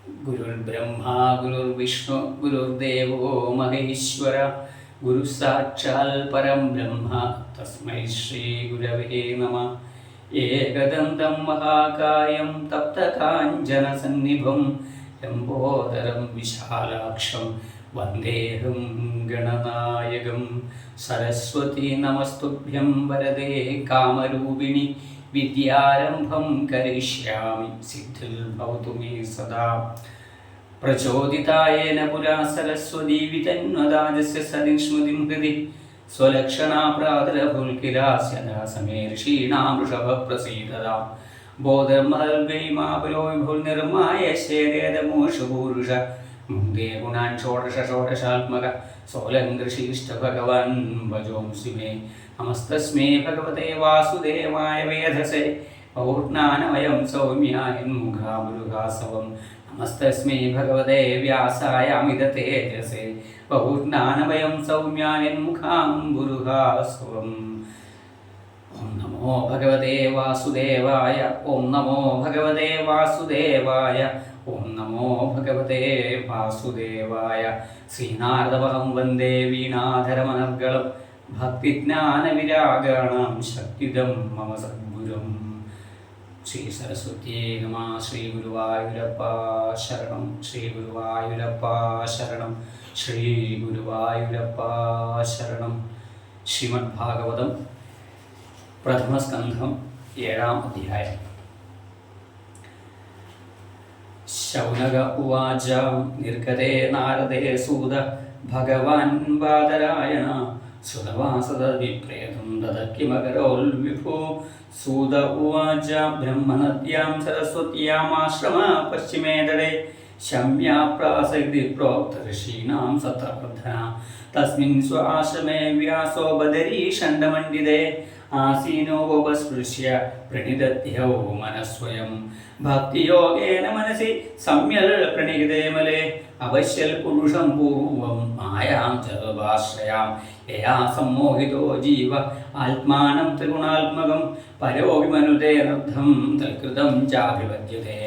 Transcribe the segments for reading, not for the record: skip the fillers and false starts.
ഗുരുർബ്രഹ്മാ ഗുരുർവിഷ്ണു ഗുരുർദേവോ മഹേശ്വര ഗുരു സാക്ഷാൽ പരം ബ്രഹ്മ തസ്മൈ ശ്രീ ഗുരവേ നമഃ. ഏകദന്തം മഹാകായം തപ്തകാഞ്ചനസന്നിഭം ലംബോദരം വിശാലാക്ഷം വന്ദേഹം ഗണനായകം. സരസ്വതി നമസ്തുഭ്യം വരദേ കാമരൂപിണി വിദ്യാരംഭം കരിഷ്യാമി സിദ്ധിർ ഭവതു മേ സദാ. പ്രചോദിതായേന പുരാ സരസ്വതീ വിതന്വദാജസ്യ സതിഷ്മതിം ഹൃദി സ്വലക്ഷണാ പ്രാതരഭുൽകിലാസ്യദാ സമേ ഋഷീണാം വൃഷഭപ്രസീദതാ. ബോധർമഹൽഗൈമാപുരോവിഭുർനിർമായ ശേദേദമോഷപൂരുഷ മുക്തേ ഗുണാൻ ഷോഡശ ഷോഡശാത്മക സോലങ്കൃഷീഷ്ട ഭഗവാൻ ഭജോംസി മേ. നമസ്തസ്മൈ ഭഗവതേ വാസുദേവായ വേധസേ പൗർണാനമയം സൗമ്യായ മുഖാമുരുഹാസവം. നമസ്തസ്മൈ ഭഗവതേ വ്യാസായ അമിത തേജസേ പൗർണാനമയം സൗമ്യായ മുഖാംബുരുഹാസവം. ഓം നമോ ഭഗവതേ വാസുദേവായ. ഓം നമോ ഭഗവതേ വാസുദേവായ. ഓം നമോ ഭഗവതേ വാസുദേവായ. ശ്രീനാരദമഹം വന്ദേ വീണാധരമനർഗളം ഭക്തിജ്ഞാനവിരാഗാണാം ശക്തിദം മമ സദ്ഗുരും. ശ്രീ സരസ്വത്യേ നമഃ. ശ്രീ ഗുരുവായൂരപ്പ ശരണം. ശ്രീ ഗുരുവായൂരപ്പ ശരണം. ശ്രീ ഗുരുവായൂരപ്പ ശരണം. ശ്രീമദ് ഭാഗവതം പ്രഥമസ്കന്ധം 7-ാം അധ്യായം. ശൗനക ഉവാച നിർഗതേ നാരദേ സൂത ഭഗവാൻ ബാദരായണ ശ്രുതവാസതദ്വിപ്രേതം ദദക്കിമകരോൽവിഭോ. സൂത ഉവാച ബ്രഹ്മനദ്യാം സരസ്വത്യാമാശ്രമ പശ്ചിമേ തടേ ശമ്യാപ്രാസക്തി പ്രോക്ത ഋഷീണാം സത്രവർദ്ധന. തസ്മിൻ സ്വാശ്രമേ വ്യാസോ ബദരീ ഷണ്ഡമണ്ഡിതേ ആസീനോപസ്പൃശ്യ പ്രണിദധ്യൗ മനസ്വയം. ഭക്തിയോഗേന മനസി സമ്യൽ പ്രണിഹിതേ മലേ അവശ്യൽ പുരുഷം പൂർവം മായാം ചതുർഭാശ്രയാം. യയാ സമ്മോഹിതോ ജീവ ആത്മാനം ത്രിഗുണാത്മകം പരോവിമനുതേ നർദ്ധം തൽകൃതം ചാഭിപദ്യതേ.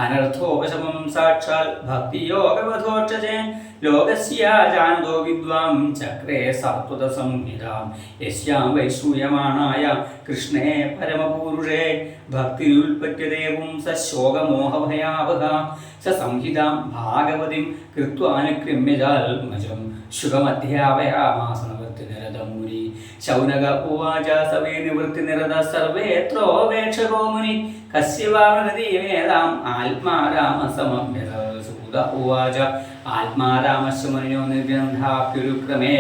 അനർത്ഥോപശമം സാക്ഷാൽ ഭക്തിയോഗവധോക്ഷജേ ലോകസ്യ ജാനതോ വിദ്വാം ചക്രേ സാത്വത സംഹിതാം. യസ്യാം വൈശ്രൂയമാണായ കൃഷ്ണേ പരമപൂരുഷേ ഭക്തിരുൽപത്യതേ പുംസ ശോകമോഹഭയാവഹ. സ സംഹിതാം ഭാഗവതിം കൃത്വാനുക്രമ്യജാൽമജം ശുഖമധ്യാപയാമാസ നിവൃത്തിനിരതമുനി. ശൗനക ഉവാച സവേ നിവൃത്തിനിരത സർവേത്രോപേക്ഷകോ മുനി കസ്യ വാ മൃഗതീമേതാം ആത്മാരാമസമഭ്യത. സൂത ഉവാച ആത്മാരാമസ്യ മുനിയോ നിർഗ്രന്ഥാപ്യുരുക്രമേ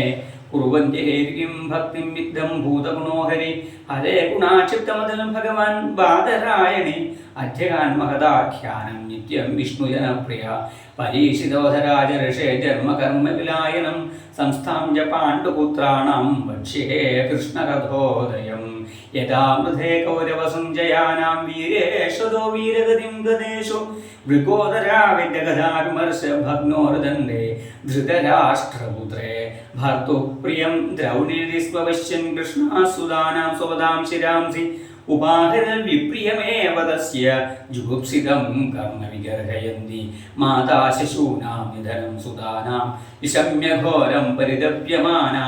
കുറുവന്ത്യഹേരിം ഭക്തിം വിദ്ധം ഭൂതഗുണോ ഹരി. ഹരേ ഗുണാക്ഷിപ്തമതൽ ഭഗവാൻ ബാദരായണി അധ്യകാൻ മഹദാഖ്യാനം നിത്യം വിഷ്ണുജനപ്രിയ. പരീക്ഷിതോധരാജ ഋഷേ ജന്മകർമ്മ വിലായനം സംസ്ഥാം ച പാണ്ഡുപുത്രാണാം വക്ഷ്യേ കൃഷ്ണകഥോദയം. യഥാ മൃധേ കൗരവസഞ്ജയാനാം വീരേഷതോ വീരഗതിം ഗതേഷു വൃഗോദരാ വിദ്യഗധാവിമർശ ഭഗ്നോർദണ്ഡേ ധൃതരാഷ്ട്രപുത്രേ. ഭർത്തുപ്രിയം ദ്രൗണിരിസ്വവശ്യൻ കൃഷ്ണാസുതാനാം സ്വപദാം ശിരാംസി ഉപാഹരൽ വിപ്രിയമേവ തസ്യ ജുഗുപ്സിതം കർമ്മ വിഗർഹയന്തി. മാതാ ശശൂനാം നിധനം സുതാനാം വിഷമ്യ ഘോരം പരിതപ്യമാനാ.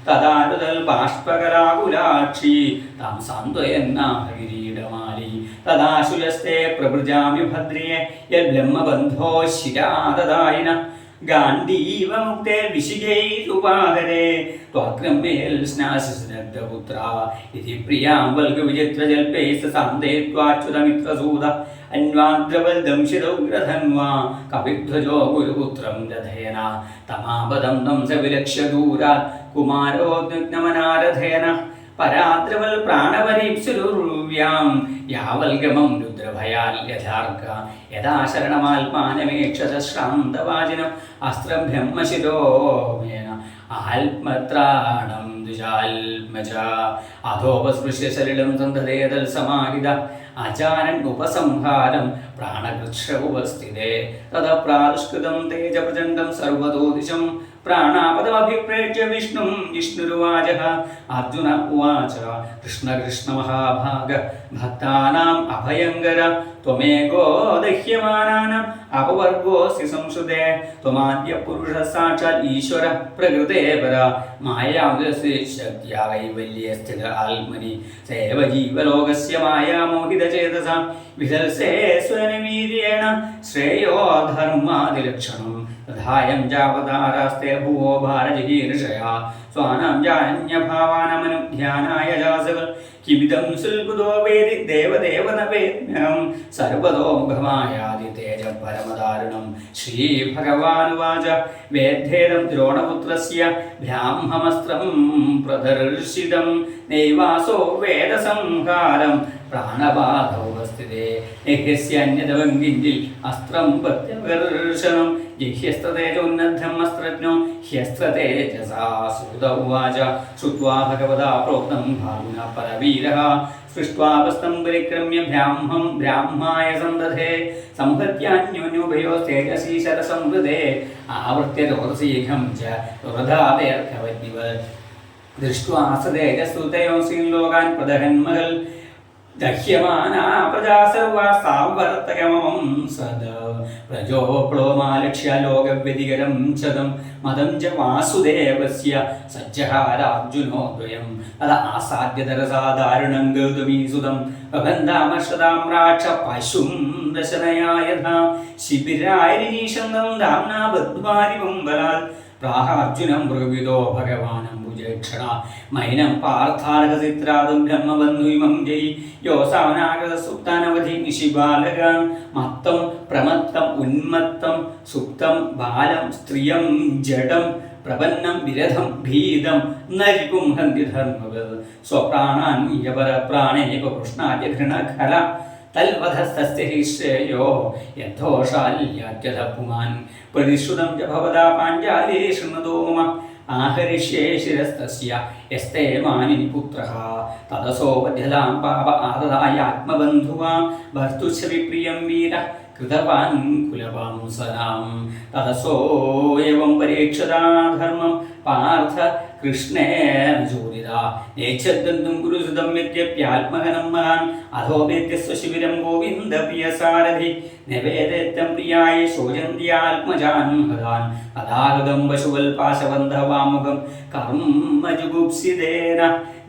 തദാരുതൽ ബാഷ്പകരാകുലാക്ഷി താം സാന്ത്വയന്നാഹകിരീടമാലി. തദാശുലസ്തേ പ്രഭൃജാമി ഭദ്രേ യബ്രഹ്മബന്ധോ ശിരാദദായിന. ഗാണ്ഡീവമുക്തേ വിശികൈരുപാഹരേ ത്വാക്രമ്യേൽ സ്നാശിസ്നഗ്ധപുത്ര. ഇതി പ്രിയാം വൽഗവിചിത്രജൽപേ സാന്തേ ത്വാച്യുതമിത്രസൂത. അന്വാദ്രവൽദംശിതൗഗ്രധന്വാ കവിധ്വജോ ഗുരുപുത്രം ദധേന. തമാപദം ദം സ വിലക്ഷ്യ ദൂരാത് കുമാരോദ്വിഗ്നമനാരധേന. പരാദ്രവൽ പ്രാണപരീപ്സുരുർവ്യാം യാവൽഗമം രുദ്രഭയാൽ യഥാർക്ക. യഥാ ശരണമാത്മാനമേക്ഷത ശ്രാന്തവാചിനം അസ്ത്രം ബ്രഹ്മശിരോമേന ആത്മത്രാണം ദ്വിജാത്മജ. അധോപസ്പൃശ്യ സലിലം സന്ധതേതൽ സമാഹിത അചാരൻ ഉപസംഹാരം प्राणकृच्छ उपस्थिते ततः प्रादुष्कृतं तेज प्रचण्डं सर्वतो दिशं प्राणापदमभिप्रेक्ष्य विष्णुं जिष्णुरुवाचः अर्जुन उवाच कृष्ण कृष्ण महाभाग भक्तानाम् अभयङ्कर त्वमेको दह्यमानानाम् अपवर्गोऽसि संश्रुते त्वमाद्य पुरुषः साक्षात् ईश्वरः प्रकृते परा मायाविदस्य शक्त्या कैवल्ये स्थित आत्मनि सेव जीवलोकस्य मायामोहितचेतसा विधल्से स्वनिमीर्येण श्रेयो धर्मादिलक्षणम् तथायं जावतारास्ते भुवो भारजहीर्षया स्वानां जान्यभावानमनुध्यानाय जासक किमिदं सुल्बुदो वेदि देवदेव न वेद्म्यहं सर्वतो मुखमायादि तेज परमदारुणं श्रीभगवानुवाच वेद्धेदं द्रोणपुत्रस्य ब्राह्ममस्त्रं प्रदर्शितं नैवासो वेदसंहारं प्राणबाधोपस्थिते यस्य किञ्चिൽ अस्त्रं प्रत्यवर्षणं ह्यस्त्रतेजोन्नद्धम् अस्त्रज्ञो ह्यस्त्रतेजसा सूत उवाच श्रुत्वा भगवता प्रोक्तं भानुना परवीरः सृष्ट्वापस्तं परिक्रम्य ब्राह्मं ब्राह्माय सन्दधे संहत्यान्योन्योभयोस्तेजसी शरसंहृते आवृत्य रोदसीघं च रोधादेऽर्कवद्दिव दृष्ट्वा स तेजस्तुतयोऽसीन् लोकान् प्रदहन्महल् दह्यमाना प्रजा सर्वा सावर्तकमं सद प्रजोप्लोमालक्ष्य लोकव्यतिकरं चदं मदं च वासुदेवस्य सज्जहारार्जुनो द्वयं तदा आसाद्य तरसा दारुणं गौतमीसुतं बबन्धामर्षदां राक्ष पशुं दशनया यथा शिबिरायनिशन्दं धाम्ना बद्ध्वारिवं बलात् प्राहार्जुनं मृगविदो भगवान् क्षण मैनं पार्थार्हचित्रादुं ब्रह्मबन्धुइमं जयि योऽसावनागतसुप्तानवधि निशिबालकान् मत्तं प्रमत्तम् उन्मत्तं सुप्तं बालं स्त्रियं जडं प्रपन्नं विरधं भीदं न रिपुं हन्ति धर्मवत् स्वप्राणान् यपरप्राणे कृष्णाय घृणखर तल्वधस्तस्य हि श्रेयो यद्धोषाल्याद्यथ पुमान् परिश्रुतं च भवता पाञ्चाली शृणुतो मम आहरिष्ये शिरस्तस्य यस्ते मानिनि पुत्रः तदसोपध्यलां पाप आददायात्मबन्धुवा भर्तुश्च विप्रियं वीरः कृतवान् कुलवंसनां तदसो एवं परीक्षता धर्मं पार्थ कृष्णेन चोदिता नेच्छद्दन्तुं गुरुसुतं यद्यप्यात्महनं महान् अधोपेत्य स्वशिबिरं गोविन्दप्रियसारथि निवेदेत्यं प्रियाय शोचन्त्यात्मजान् हदान् अदाहृदं पशुवल्पाशबन्धवामुखं कर्मजुगुप्सितेन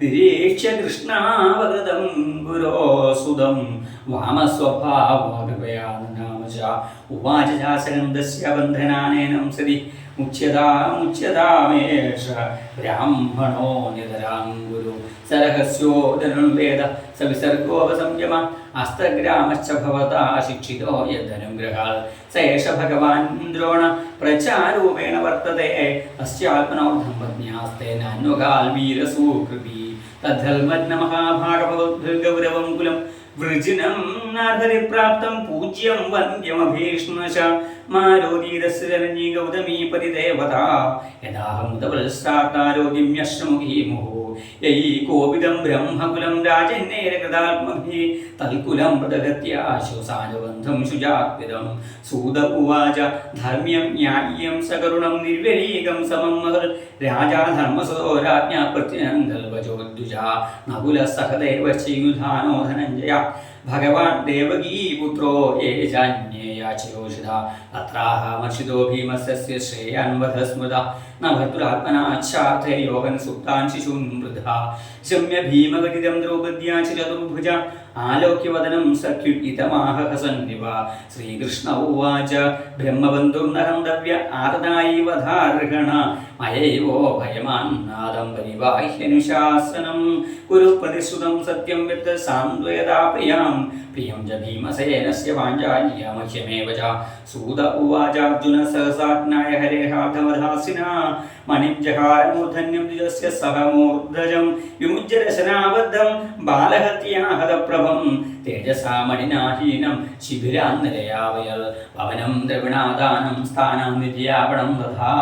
निरीक्ष्य कृष्णावगतं गुरोसुदं वामस्वभावकृपया नाम च उवाच जासगन्धस्य बन्धनानेनं सति मुच्यतामेष ब्राह्मणो नितरां गुरु सरहस्योदनं वेद सविसर्गोपसंयम हस्तग्रामश्च भवता शिक्षितो यदनुग्रहात् स एष भगवान् द्रोण प्रचारूपेण वर्तते अस्यात्मनोर्धं पत्न्यास्ते नान्वगाल् वीरसूकृति तद्धर्मज्ञमहाभागवद्भिर्गौरवं कुलं वृजिनं नार्हरि प्राप्तं पूज्यं वन्द्यमभीष्णश मारोदीरस्य जननी गौतमी परिदेवता यदाहं तवल्सातारोदिम्यश्रमुखी मुहुः यैकोपिदं ब्रह्मकुलं राजन्यैरकृतात्मभिः तल्कुलं प्रदगत्याशोसानुबन्धं शुजात्विदं सूत उवाच धर्म्यं न्याय्यं सकरुणं निर्व्यलीकं समं महल् राजा धर्मसुतो राज्ञा प्रत्यनङ्गल्वचोद्विजा नकुलः सहदेवश्चयुधानो धनञ्जय भगवान् देवकीपुत्रो ये जान्येयाचिरोषिता तत्राहमर्षितो भीमस्य श्रेयान्वध स्मृता न भर्तुरात्मनाच्छार्थे योगन् सुप्तान् शिशून् वृथा शम्य भीमगदिदं द्रौपद्या च चतुर्भुजा आलोक्यवदनं सख्युत्तमाह हसन्निव श्रीकृष्ण उवाच ब्रह्मबन्धुर्न हन्तव्य आतदायैव धार्गण मयैवो भयमान्नादं परिबाह्यनुशासनं कुरु प्रतिश्रुतं सत्यं वित्त सान्द्वयदा प्रियं च भीमसेनस्य पाञ्चाल्यमह्यमेव च सूत उवाचार्जुन सहसाज्ञाय हरेहार्थमधासिना मणिं जहारमूर्धन्यं द्विजस्य सह मूर्धजं विमुच्य रशनाबद्धं बालहत्याहतप्रभं तेजसा मणिनाहीनं शिबिरान्निलयावयल् भवनं द्रविणादानं स्थानं निध्यापणं तथा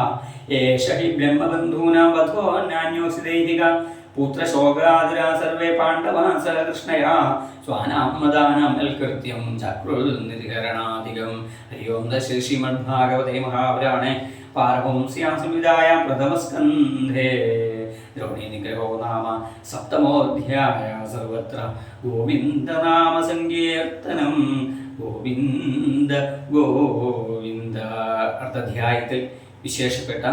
एष हि ब्रह्मबन्धूनां वधो नान्योऽसि दैहिका പുത്രശോകാതുരാ സർവേ പാണ്ഡവാൻ സഹ കൃഷ്ണയാ സ്വാനാമദാനമൽകൃത്യം ചക്രുർനിധികരണാധികം. ഹരി ഓം ശ്രീമദ്ഭാഗവതേ മഹാപുരാണേ പാരമഹംസ്യാം സംഹിതായാം പ്രഥമസ്കന്ധേ ദ്രൗണീ നിഗ്രഹോ നാമ സപ്തമോധ്യായ. സർവത്ര ഗോവിന്ദനാമ സങ്കീർത്തനം. ഗോവിന്ദ ഗോവിന്ദ. അർദ്ധാധ്യായത്തിൽ വിശേഷപ്പെട്ട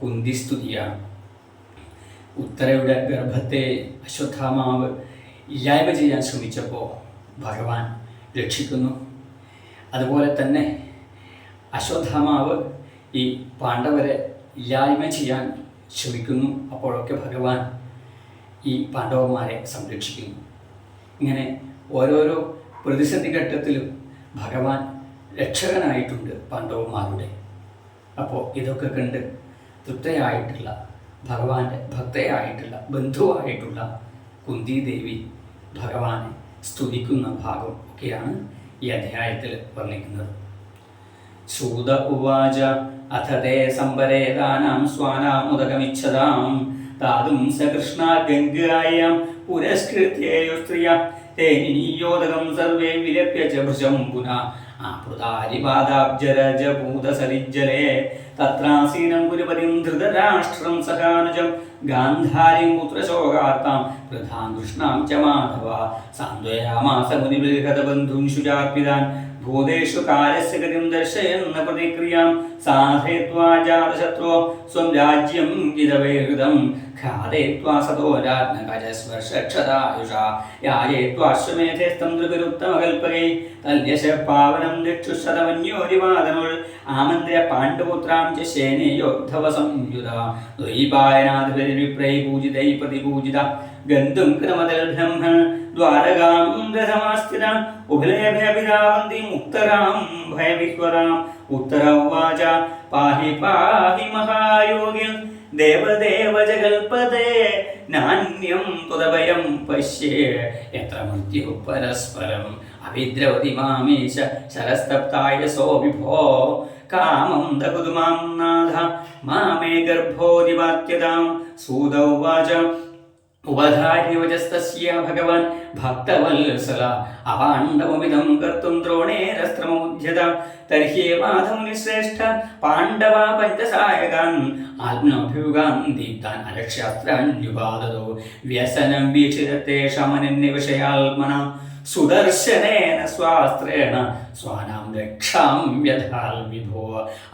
കുന്തിസ്തുതിയാണ്. ഉത്തരയുടെ ഗർഭത്തെ അശ്വത്ഥാമാവ് ഇല്ലായ്മ ചെയ്യാൻ ശ്രമിച്ചപ്പോൾ ഭഗവാൻ രക്ഷിക്കുന്നു. അതുപോലെ തന്നെ അശ്വത്ഥാമാവ് ഈ പാണ്ഡവരെ ഇല്ലായ്മ ചെയ്യാൻ ശ്രമിക്കുന്നു. അപ്പോഴൊക്കെ ഭഗവാൻ ഈ പാണ്ഡവന്മാരെ സംരക്ഷിക്കുന്നു. ഇങ്ങനെ ഓരോരോ പ്രതിസന്ധി ഘട്ടത്തിലും ഭഗവാൻ രക്ഷകനായിട്ടുണ്ട് പാണ്ഡവന്മാരുടെ. അപ്പോൾ ഇതൊക്കെ കണ്ട് തൃപ്തയായിട്ടുള്ള ഭഗവാന്റെ ഭക്തയായിട്ടുള്ള ബന്ധുവായിട്ടുള്ള കുന്തിദേവി ഭഗവാനെ സ്തുതിക്കുന്ന ഭാഗം ഒക്കെയാണ് ഈ അധ്യായത്തിൽ വർണ്ണിക്കുന്നത്. ശൂത ഉവാച അഥ തേ സംവരേതാനാം സ്വാനാമുദകമിച്ഛതാം താതും സ കൃഷ്ണ ഗംഗായാം പുരസ്കൃത്യേയോ സ്ത്രിയ തേനിയോദകം സർവേ വിലപ്യ ച ഭൃശം പുനഃ ആപൃതാരിപാദാബ്ജരജഭൂതസലിജ്ജലേ തത്രാസീനം പുരപതിം ധൃതരാഷ്ട്രം സഹാനുജം ഗാന്ധാരിം പുത്രശോകാർത്താം വൃഥാം കൃഷ്ണാം ച മാധവ സാന്ത്വയാമാസ മുനിബൃഹതബന്ധൂൻ ശുചാർപ്പിതാൻ ഭൂതേഷു കാലസ്യ ഗതിം ദർശയന്ന പ്രതിക്രിയാം സാധയത്വാ ജാതശത്രോ സ്വം രാജ്യം ഗിതവൈഹൃതം ഖാദയത്വാ സതോ രാജ്ഞകജസ്വർഷക്ഷതായുഷാ യായേത്വാശ്വമേധേസ്തം ധൃഗരുത്തമകൽപകൈ തല്യശ പാവനം ദിക്ഷുശതമന്യോരിവാദനുൾ ആമന്ത്ര്യ പാണ്ഡുപുത്രാം ച ശേനേയോദ്ധവ സംയുത ദ്വൈപായനാധിപതിവിപ്രൈ പൂജിതൈ പ്രതിപൂജിത ഗന്ധും കൃതമതൽ ബ്രഹ്മ ദ്വാരകാം രഥമാസ്ഥിത ഉഭയഭയഭിതാവന്തി മുക്തരാം ഭയവിഹ്വരാം ഉത്തര ഉവാച പാഹി പാഹി മഹായോഗിം ദേവദേവ ജഗൽപദേ നാന്യം തുതഭയം പശ്യേ യത്ര മൃത്യുഃ പരസ്പരം അഭിദ്രവതി മാമീശ ശരസ്തപ്തായ സോ വിഭോ കാമം ദഹുതു മാം നാഥ മാമേ ഗർഭോദിവാക്യതാം. സൂത ഉവാച ഉപധാര്യവചസ്തസ്യ ഭഗവാൻ ഭക്തവത്സല അപാണ്ഡവമിദം കർത്തും ദ്രോണേരസ്ത്രമോദ്യത തർഹ്യേവാധമുനിശ്രേഷ്ഠ പാണ്ഡവ പഞ്ചസായകാൻ ആത്മനോഭിയുഗാൻ ദീപ്താൻ അലക്ഷ്യാസ്ത്രാണ്യുപാദതോ വ്യസനം വീക്ഷിതത്തേഷമനന്യവിഷയാത്മന സുദർശനേന സ്വാസ്ത്രേണ സ്വാനാം രക്ഷാം വ്യഥാൽ വിഭോ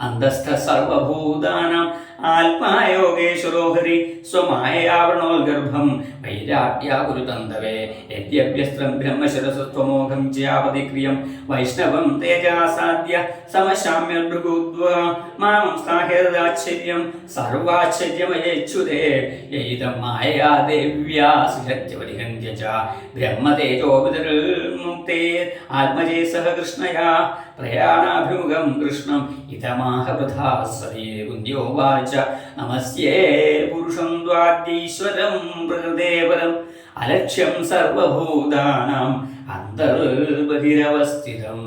അന്തസ്ഥ സർവഭൂതാനാം ആത്മായോഗേശ്വരോ ഹരി സ്വമായാവൃണോൽഗർഭം വൈരാട്യാകുരുതന്തവേ യദ്യഭ്യസ്ത്രം ബ്രഹ്മശിരസസ്ത്വമോഘം ജ്യാപതിക്രിയം വൈഷ്ണവം തേജാസാദ്യ സമശാമ്യഭൃഗുദ്വ മാമം സാഹേതാശ്ചര്യം സർവാശ്ചര്യമയേച്യുതേ യൈതം മായയാ ദേവ്യാ സുഹത്യവരിഹന്ത്യ ച ബ്രഹ്മതേജോ വിതരുമുക്തേ ആത്മജേ സഹ കൃഷ്ണയാ പ്രയാണാഭിമുഖം കൃഷ്ണം ഇതമാഹ വൃഥാ സതേ കുന്ത്യോവാച നമസ്യേ പുരുഷം ദ്വാദ്യീശ്വരം പ്രകൃതേപരം അലക്ഷ്യം സർവഭൂതാനാം അന്തർബഹിരവസ്ഥിതം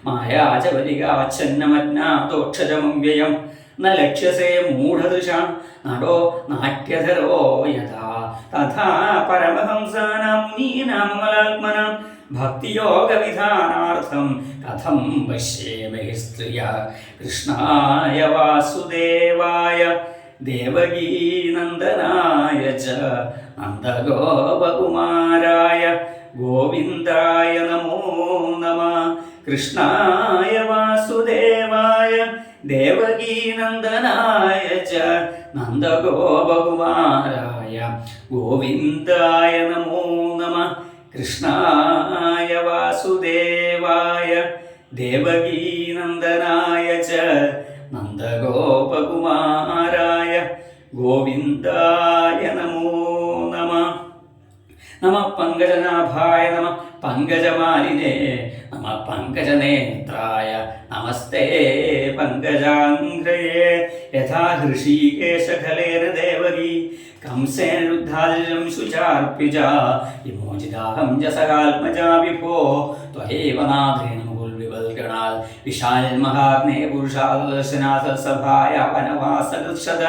മായാചവലികാച്ഛന്നമജ്ഞാതോക്ഷജമം വ്യയം ന ലക്ഷ്യസേ മൂഢദൃശാ നടോ നാട്യധരോ യഥാ തഥാ പരമഹംസാനാം മുനീനാം അമലാത്മനാം ഭക്തിയോഗവിധാനാർത്ഥം കഥം പശ്യേമഹി സ്ത്രിയ കൃഷ്ണായ വാസുദേവായ ദേവകീനന്ദനായ ച നന്ദഗോപകുമാരായ ഗോവിന്ദായ നമോ നമഃ. കൃഷ്ണായ വാസുദേവായ ദേവകീനന്ദനായ ച നന്ദഗോപകുമാരായ ഗോവിന്ദായ നമോ നമഃ. കൃഷ്ണായ വാസുദേവായ ദേവകീനന്ദനായ ച നന്ദഗോപകുമാരായ ഗോവിന്ദായ നമോ നമഃ. നമഃ പങ്കജനാഭായ നമഃ പങ്കജമാലിനേ നമഃ പങ്കജനേത്രായ നമസ്തേ പങ്കജാംഘ്രയേ യഥാ ഹൃഷീകേശഖലേന ദേവകീ कंसेन रुद्धादिजं शुचार्पिजा विमोचिताहं जसगात्मजा विभो त्वयैव नाथेन मुकुलविवल्गणात् विशालमहाग्ने पुरुषादर्शनाथ सभाया वनवासकृत्सद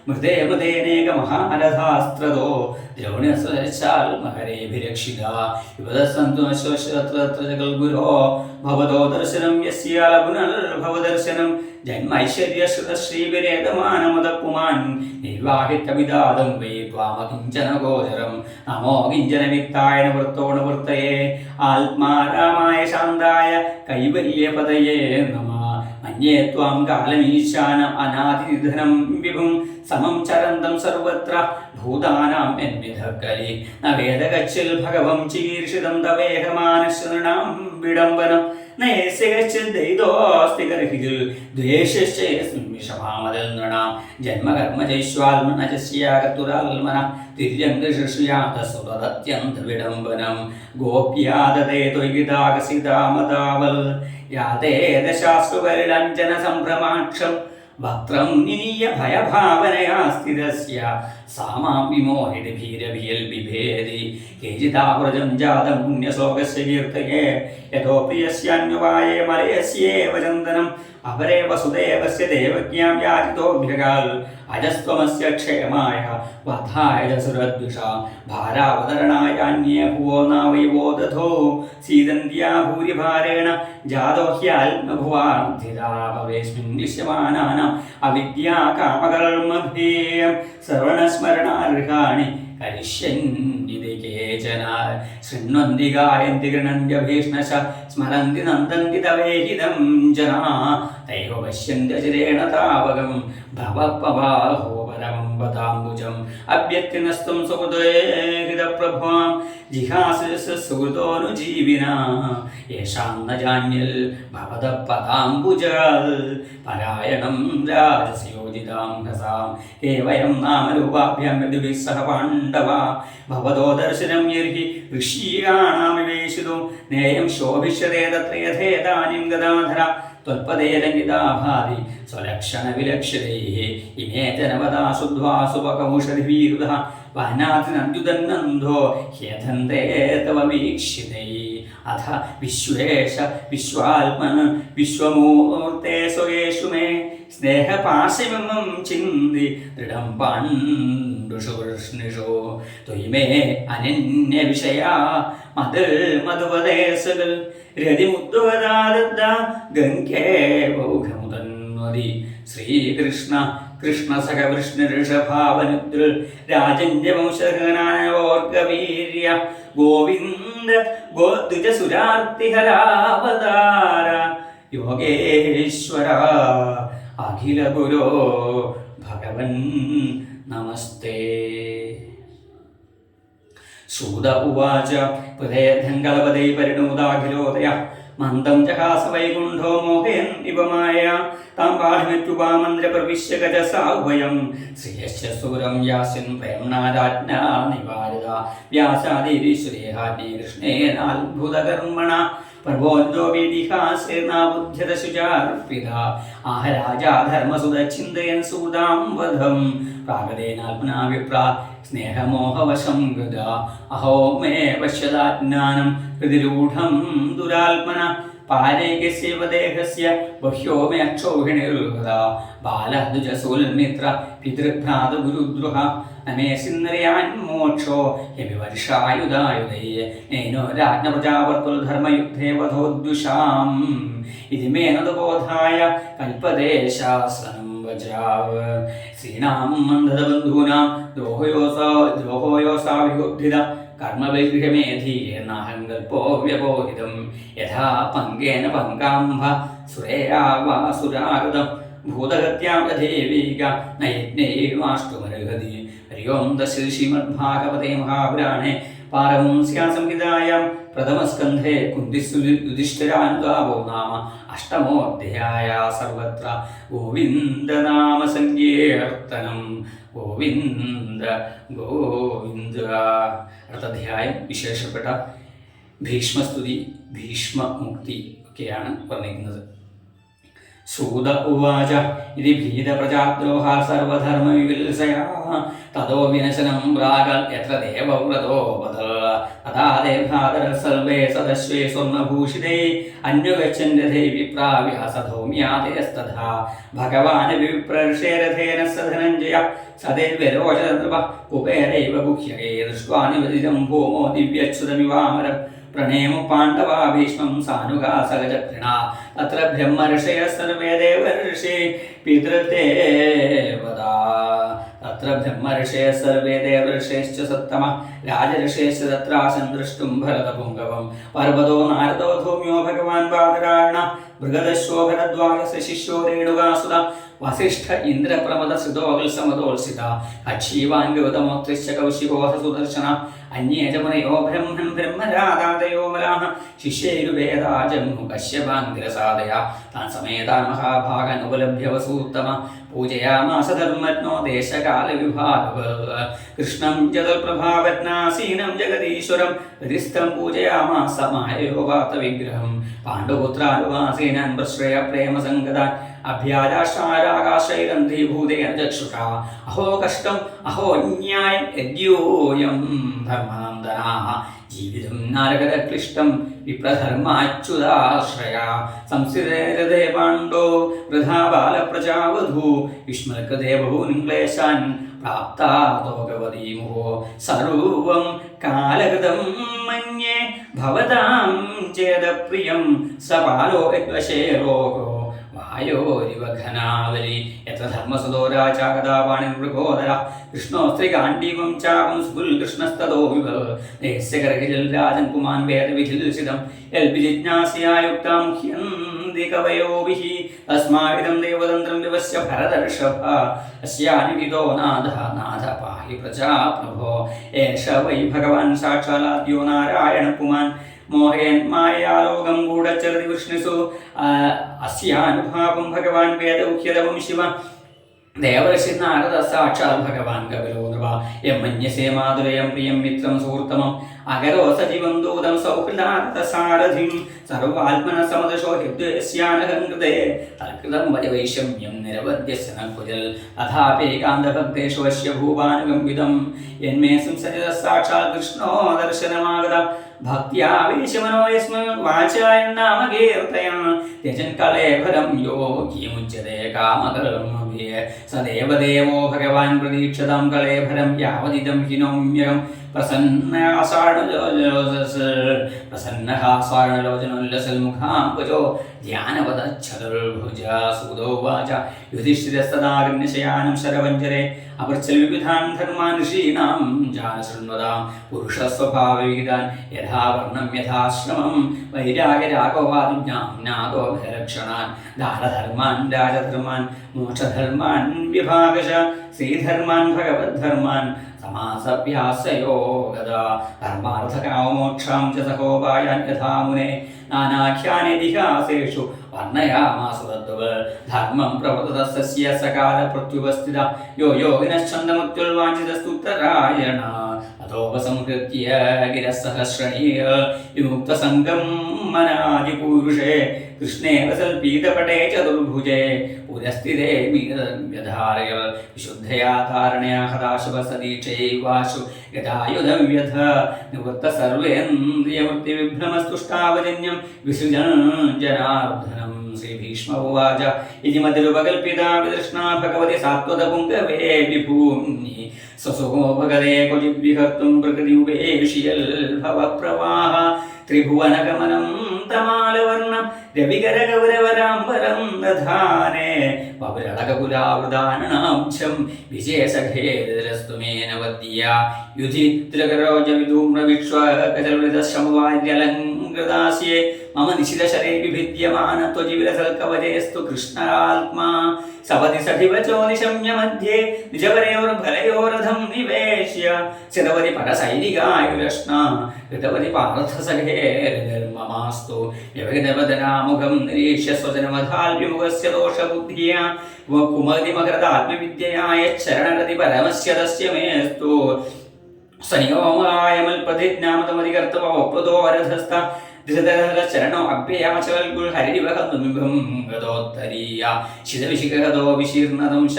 മൃതേ മൃതേനേക മഹാരഥാസ്ത്രതോ ദ്രൗണ്യസാൽ മകരേഭിരക്ഷിത യുവതസന്തുനശ്വശത്രത്രജകൽഗുരോ ഭവതോ ദർശനം യസ്യാല പുനർഭവദർശനം ജന്മൈശ്വര്യശ്രുതശ്രീവിരേതമാനമതപുമാൻ നിർവാഹിതവിദാദം വൈ ത്വാമകിഞ്ചന ഗോചരം നമോ കിഞ്ചനവിത്തായ നിവൃത്തോണവൃത്തയേ ആത്മാരാമായ ശാന്തായ കൈവല്യപതയേ നമ മന്യേ ത്വാം കാലമീശാനം അനാദിനിധനം വിഭും സമം ചരന്തം സർവത്ര ഭൂതാനാം എന്വിധക്കലി ന വേദഗച്ഛിൽ ഭഗവം ചീർഷിതം തവേഹമാനശ്രണാം വിഡംബനം നയസ്യഗച്ഛിദ്ദൈതോസ്തി ഗർഹിൽ ദ്വേഷശ്ചേസ്മിഷമാമതൽ നൃണാം ജന്മകർമ്മജൈശ്വാൽമനജസ്യാകത്തുരാൽമന തിര്യംഗശൃഷ്യാതസുതത്യന്തവിഡംബനം ഗോപ്യാദതേ ത്വയിതാകസിതാമതാവൽ യാതേദശാസ്തുവരിലഞ്ജന സംഭ്രമാക്ഷം വക്രം നിനീയ ഭയഭാവനയാ സ്ഥിതസ്യ സാമാം വിമോഹിത ഭീരഭിയൽ ബിഭേദി കേചിതാവ്രജം ജാതം പുണ്യശ്ലോകസ്യ കീർത്തയേ യഥോ പ്രിയസ്യാന്യവായേ മലയസ്യേവ ചന്ദനം അപരേ വസുദേവസ്യ ദേവജ്ഞാം യാചിതോഭ്യകാൽ അജസ്ത്വമസ്യ ക്ഷേമായ വധായ സുരദ്വിഷാ ഭാരാവതരണായ അന്യേ ഭുവോ നാവൈവോ ദധോ സീദന്ത്യാ ഭൂരിഭാരേണ ജാതോ ഹ്യാത്മഭുവാർദ്ധിതാ ഭവേസ്മിൻ ദൃശ്യമാനാനാം അവിദ്യാ കാമകർമ്മഭേയം സർവണസ്മരണാർഹാണി കരിഷ്യന്തി കേചന ശൃണ്വന്തി ഗായന്തി ഗൃണന്ത്യഭീഷ്ണശ സ്മരന്തി നന്ദന്തി തവേഹിതം ജനാ തൈവ പശ്യന്ത്യചിരേണ താവകം ഭവപവാഹോ പരമം പദാംബുജം അഭ്യർത്ഥിനസ്തും സുഹൃദേഹിതപ്രഭ്വാം ജിഹാസ സുഹൃതോനുജീവിന യേഷാം ന ജാന്യൽ ഭവത പദാംബുജാൽ പരായണം രാജസയോജിതാം ഹസാം കേവയം നാമരൂപാഭ്യാം യദുഭിः സഹ പാണ്ഡവ ഭവതോ ദർശനം യർഹി ഋഷീയാണാമിവേശിതോ നേയം ശോഭിഷ്യതേ തത്ര യഥേതാനിം ഗദാധര ത്വൽപദേരംഗിതാഭാതി സ്വലക്ഷണവിലക്ഷ്യതൈः ഇമേ ജനപദാ ശുദ്ധ്വാസുപകൗഷധിവീരുതഃ വഹനാഥിനദ്യുതന്നന്ധോ ഹ്യഥന്തേ തവ വീക്ഷിതൈ അഥ വിശ്വേശ വിശ്വാത്മൻ വിശ്വമൂർത്തേ സ്വയേഷു മേ സ്നേഹപാശമിമം ചിന്തി ദൃഢം പാണ്ഡുഷു വൃഷ്ണിഷു ത്വയി മേ അനന്യവിഷയാ മധുപദേശകൾ രതിമുദ്വദാദ ഗംഗേ ബൗഘമുതന്വതി ശ്രീകൃഷ്ണ കൃഷ്ണസഖ വൃഷ്ണിഋഷഭാവനുദ്ര രാജന്യവംശകനായോർഗവീര്യ ഗോവിന്ദ ഗോദ്വിജസുരാർത്തിഹരാവതാര യോഗേശ്വര അഖില ഗുരോ ഭഗവൻ നമസ്തേ. ശൂത ഉവാച ഹൃദയധങ്കലപദൈ പരിണൂതാഖിലോദയ മന്ദം ജഹാസ വൈകുണ്ഠോ മോഹയൻ ഇവ മായ താം ബാഹ്മത്യുപാമന്ത്ര പ്രവിശ്യ ഗജസാഹ്വയം ശ്രീയശ്ച സൂരം യാസിൻ പ്രേംനാരാജ്ഞാ നിവാരിത വ്യാസാദിരീശ്വരേഹാജ്ഞേ കൃഷ്ണേനാത്ഭുതകർമ്മണ പ്രബോധോ വീതിഹാസേനാബുദ്ധ്യത ശുചാർപ്പിത ആഹ രാജാ ധർമ്മസുതചിന്തയൻ സൂതാം വധം പ്രാഗതേനാത്മനാ വിപ്രാ സ്നേഹമോഹവശം ഗത അഹോ മേ പശ്യതാജ്ഞാനം ഹൃതിരൂഢം ദുരാത്മന പാരേകസ്യൈവ ദേഹസ്യ ബഹ്യോ മേ അക്ഷോഹിണിർഹൃത ബാലദ്വിജസൂൽമിത്ര പിതൃഭ്രാതഗുരുദ്രുഹ നമേ സിന്നരയാൻ മോക്ഷോ യവിവർഷായുധായുധൈ നൈനോ രാജ്ഞപ്രജാവർത്തുൽ ധർമ്മയുദ്ധേ വധോദ്വിഷാം ഇതി മേനതുബോധായ കൽപ്പതേ ശാസനം വജ്രാവ് ശ്രീണാം മന്ദബന്ധൂനാം ദ്രോഹോയോസാവിബുദ്ധിത കർമ്മവൈഗൃഹമേധീനാഹങ്കൽപ്പോ വ്യപോഹിതം യഥാ പങ്കേന പങ്കാംഭ സുരേയാവാസുരാകൃതം ഭൂതഗത്യാം ദേവീക നയജ്ഞേമാഷ്ടമർഹതി. ഹരി ഓം ശ്രീമദ്ഭാഗവതേ മഹാപുരാണേ പാരമംസ്യാസംഹിതായാം പ്രഥമസ്കന്ധേ കുന്തിയുധിഷ്ഠിരാനുതാപോ നാമ അഷ്ടമോധ്യായ. സർവത്ര ഗോവിന്ദനാമ സങ്കീർത്തനം ഗോവിന്ദ ഗോവിന്ദ. അടുത്തധ്യായം വിശേഷപ്പെട്ട ഭീഷ്മസ്തുതി ഭീഷ്മമുക്തി ഒക്കെയാണ് പറഞ്ഞിരിക്കുന്നത്. सूत उवाच इति भीतप्रजाद्रोहा सर्वधर्मविविल्सया ततो विनशनं प्रागल् यत्र देवव्रतो बदल तथा ते भ्रातरः सर्वे सदस्ये स्वर्णभूषिते अन्यगच्छन् रथे विप्राव्यासधौम्यादयस्तथा भगवान् विप्रर्षे रथेन स धनञ्जय सदैर्विरोचनृपः कुबेरैव गुह्यके दृष्ट्वा निवेदितं भूमो दिव्यच्युतमिवामरम् प्रणेमु पाण्डवा भीष्मं सानुगासगचक्रिणा तत्र ब्रह्मर्षयः सर्वे देवर्षि पितृदेवता तत्र ब्रह्मर्षयः सर्वे देवर्षयश्च सत्तमः राजर्षयश्च तत्रासन् द्रष्टुं भरतपुङ्गवं पर्वतो नारदो धूम्यो भगवान् बादरायणः मृगदश्वो भरद्वाजस्य शिष्यो रेणुकासुता वसिष्ठ इन्द्रप्रमदसुतो वल्समतोल्सिता अक्षीवाङ्गौतमोत्तिश्च कौशिकोऽथ सुदर्शनः अन्ये च मुनयो ब्रह्मन् ब्रह्मरादादयो मलाः शिष्यैर्वेदाजन्मु कश्यपाङ्गिरसादया तान् समेतान् महाभागान् उपलभ्य वसूत्तमः पूजयामास धर्मज्ञो देशकालविभागवत् कृष्णं जगत्प्रभावज्ञासीनं जगदीश्वरं हृदिस्थं पूजयामास माययोपातविग्रहं पाण्डुपुत्रानुवासीनान् प्रश्रय प्रेमसङ्गतान् अभ्याजाश्रागाश्रैरन्ध्रीभूतेन चक्षुषा अहो कष्टम् अहो न्यायं यद्योऽयं धर्मनन्दनाः जीवितं नारकक्लिष्टं विप्रधर्माच्युताश्रया संस्थिते पाण्डो वृथा बालप्रजावधू युष्मत्कृते बहून् क्लेशान् प्राप्तातो गवतीमुहो सर्वं कालकृतं मन्ये भवतां चेदप्रियं स बालो यद्वशे रोगो वायोरिव घनावली यत्र धर्मसुतो राजा कदा पाणिर्मृगोदरः कृष्णोऽस्त्रिगाण्डीवं चापं स्फुल्कृष्णस्ततो विभव देहस्य गर्गिजल् राजन् पुमान् वेदविधिल्सितं यल्पिजिज्ञासया युक्तां ह्यन्ति कवयोभिः अस्माभिदं देवतन्त्रं विवस्य भरतर्षभ अस्यानिविदो नाथः नाथ पाहि प्रजा प्रभो एष वै भगवान् साक्षालाद्यो नारायण पुमान् मोहयन् मायालोकं गूढचरति विष्णुषु अस्यानुभावं भगवान् वेदौख्यदवं शिव देवर्षि नारद साक्षात् भगवान् कपिलो नृप यं मन्यसे माधुर्यं प्रियं मित्रं सुहृत्तमम् अगरो सजीवं दूतं सौहृदार्थसारथिं सर्वात्मनः समदशो हृद्यस्यानहं कृते तत्कृतं वैषम्यं निरवध्यस्य न कुजल् तथापैकान्तभक्तेषु अस्य भूपानुगम्बितं यन्मे संसजतः साक्षात् कृष्णो दर्शनमागतः भक्त्या विशमनो यस्मिन् वाचायन्नाम कीर्तयन् त्यजन् कलेभरं योगीमुच्यते कामकर्मभिः स देवदेवो भगवान् प्रतीक्षतां कलेभरं यावदिदं हिनोम्यं प्रसन्नः सारणलोचनोल्लसन्मुखाम्बुजो ध्यानवदच्छतुर्भुजा सूदोवाच युधिष्ठिरस्तदाग्निशयानं शरवञ्जरे अपृच्छल्विविधान् धर्मान् ऋषीणां जानशृण्वतां पुरुषस्वभावविहितान् यथा वर्णं यथाश्रमं वैराग्यराघवादिज्ञानादोभयलक्षणान् दानधर्मान् राजधर्मान् मोक्षधर्मान् विभागश श्रीधर्मान् भगवद्धर्मान् समासभ्यासयोगदा धर्मार्थकामोक्षां च सहोपायान् यथा मुने नानाख्यानेतिहासेषु वर्णयामासु तद्वत् धर्मं प्रवर्ततस्य सकालप्रत्युपस्थितः यो योगिनश्चन्दमुत्युल्वाञ्छितस्तुत्तरायण ततोपसंहृत्य गिरसहस्रणीय विमुक्तसङ्गं मनादिपूरुषे कृष्णे वसल्पीतपटे चतुर्भुजे पुरस्थिते मीनव्यधारय विशुद्धया धारणया हताशुभसदीक्षैवाशु यथायुधव्यथ निवृत्त सर्वेन्द्रियवृत्तिविभ्रमस्तुष्टावजन्यं विसृजन् जनार्दनं श्रीभीष्म उवाच इति मतिरुपकल्पिता वितृष्णा भगवति सात्वतपुङ्गवे विभूम्नि ससुखो भगते क्वचिद्विहर्तुं प्रकृतिमुपेष्यल्भवप्रवाह त्रिभुवनगमनं तमालवर्णं रविकरगौरवराम्बरं दधाने वविरळककुलावृदाननांशं विशेषखेदरस्तु मेन वद्या युधिद्रकरोजविधूम्रविक्ष्वकजलवृतशमवार्यलङ्कृतास्ये मम निशितशरे विभिद्यमान त्वजिविरसल्कवचेस्तु कृष्णात्मा सपदि सठिवचो निशम्य मध्ये निजवरयोर्भलयोरधं निवेश्य शतपदि परसैनिकायुरश्ना ऋतपदि पार्थसखेर्धर्ममास्तु व्यवगतवदनामुखं निरीक्ष्य स्वजनवधाल्विमुखस्य दोषबुद्धिया कुमतिमकरदात्मविद्यया यच्चरणरति परमस्य तस्य मेस्तु सनियोमायमल्प्रतिज्ञामतमधिकर्तवोप्लुतो वरधस्ता ധൃതരചരണോ അഭ്യയാചവൽഗുൾ ഹരിവഹന്നുമിഭം ഗതോത്തരീയ ശിതവിശിഖതോ വിശീർണദംശ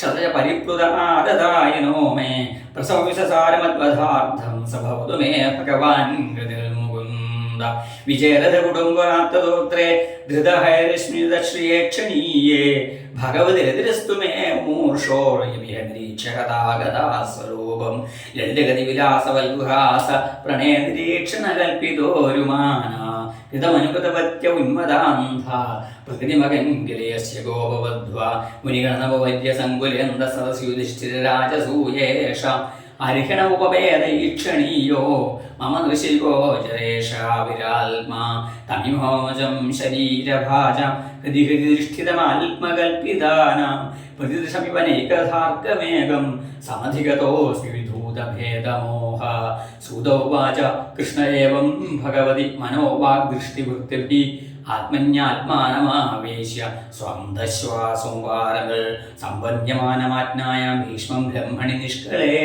ക്ഷതയ പരിപ്ലുതാദതായനോ മേ പ്രസവവിഷസാരമദ്വധാർത്ഥം സഭവതു മേ ഭഗവാൻ ഗതിൽ മുകുന്ദ വിജയരഥ കുടുംബാത്തദോത്രേ ധൃതഹൈരശ്മിതശ്രിയേക്ഷണീയേ ഭഗവതി രതിരസ്തു മേ മൂർഷോർയമീക്ഷകഥാഗതാസ്വരൂപം ലളിതഗതി വിലാസവൽഗുഹാസ പ്രണയ നിരീക്ഷണ കൽപ്പിതോരുമാന ഹിതമനുഗതവത്യ ഉന്മദാന്ധ പ്രകൃതിമകങ്കിലേസ്യ ഗോപവധ്വ മുനിഗണനവവര്യ സങ്കുലേന്ദ സദസ്യുധിഷ്ഠിരരാജസൂയേഷ അരിഹണ ഉപഭേദ ഈക്ഷണീയോ മമ നൃശിഗോചരേഷ വിരാൽമാ തമിമോജം ശരീരഭാജ ഹൃദി ഹൃദിഷ്ഠിതമാത്മകൽപ്പിതാനാം പ്രതിദൃശമിവനേകധാർഗമേകം സമധിഗതോസ്മി വിധൂതഭേദമോഹ സൂതോവാച കൃഷ്ണ ഏവം ഭഗവതി മനോവാഗ്ദൃഷ്ടിവൃത്തിർഹി ആത്മന്യാത്മാനമാവേശ്യ സ്വന്തശ്വാസംവാരങ്ങൾ സമ്പന്യമാനമാജ്ഞായ ഭീഷ്മം ബ്രഹ്മണി നിഷ്കളേ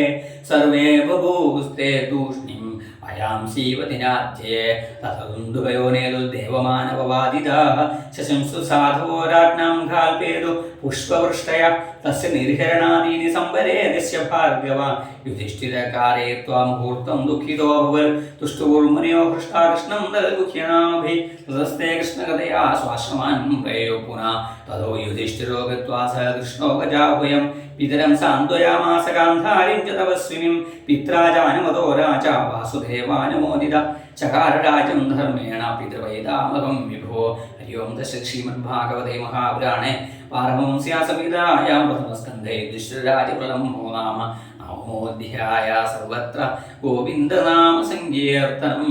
സർവേ ബഭൂസ്തേ തൂഷ്ണിം പയാംസീവതിനാധ്യേ തഥുന്ദുഭയോനേതുദേവമാനവവാദിതാഃ ശശംസു സാധവോ രാജ്ഞാം ഘാൽപേതു പുഷ്പവൃഷ്ടയ തസ്യ നിർഹരണാദീനി സംവരേദസ്യ ഭാർഗവ യുധിഷ്ഠിരകാരേ ത്വാം മുഹൂർത്തം ദുഃഖിതോ ഭവൽ തുഷ്ടുർമുനയോ ഹൃഷ്ടാ കൃഷ്ണം ദൽഗുഹ്യനാമഭി തതസ്തേ കൃഷ്ണകഥയാ സ്വാശ്രമാൻ പ്രയോ പുനഃ തതോ യുധിഷ്ഠിരോ ഗത്വാ സഹ കൃഷ്ണോ ഗജാഭുയം പിതരം സാന്ത്വയാമാസ ഗാന്ധാരിം ച തപസ്വിനിം പിത്രാജാനുമതോ രാജ വാസുദേവാനുമോദിത ചകാരരാജം ധർമ്മേണ പിതൃവൈതാമഹം വിഭോ ഹരി ഓം ദശ ശ്രീമദ്ഭാഗവതേ മഹാപുരാണേ പാരമഹംസ്യാസംഹിതായാം പ്രഥമസ്കന്ധേ യുധിഷ്ഠിരരാജപ്രലംബോ നാമ നവമോധ്യായ സർവത്ര ഗോവിന്ദനാമ സങ്കീർത്തനം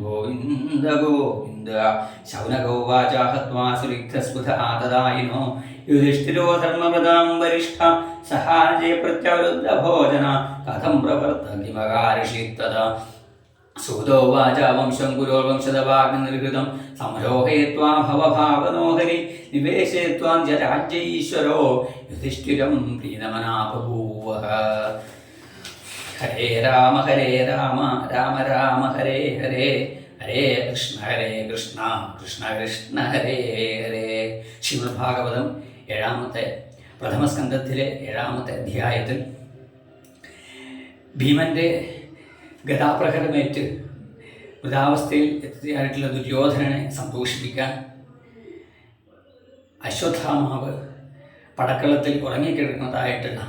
ഗോവിന്ദ ഗോവിന്ദ ശൗനകോവാച ഹത്വാ സുരിക്തസ്ഫുധാതദായിനോ യുധിഷ്ഠിരോ ധർമ്മവൃതാം വരിഷ്ഠ സഹാജേ പ്രത്യവരുദ്ധ ഭോജന കഥം പ്രവർത്തകിമകാരിഷിത്തദാ സൂതോവാച വംശം ഗുരോർവംശതവാഗ്നിർഹൃതം സംരോഹയത്വാ ഭവഭാവനോഹരി നിവേശയത്വാം ച രാജ്യൈശ്വരോ യുധിഷ്ഠിരം പ്രീതമനാ ബഭൂവഃ. ഹരേ രാമ രാമ രാമ ഹരേ ഹരേ ഹരേ കൃഷ്ണ കൃഷ്ണ കൃഷ്ണ ഹരേ ഹരേ. ശ്രീമദ് ഭാഗവതം പ്രഥമസ്കന്ധത്തിലെ 7-ാമത്തെ അധ്യായത്തിൽ ഭീമന്റെ ഗദാപ്രഹരമേറ്റ് മൃതാവസ്ഥയിൽ എത്തിയായിട്ടുള്ള ദുര്യോധനനെ സന്തോഷിപ്പിക്കാൻ അശ്വത്ഥാമാവ് പടക്കളത്തിൽ ഉറങ്ങിക്കിടക്കുന്നതായിട്ടുള്ള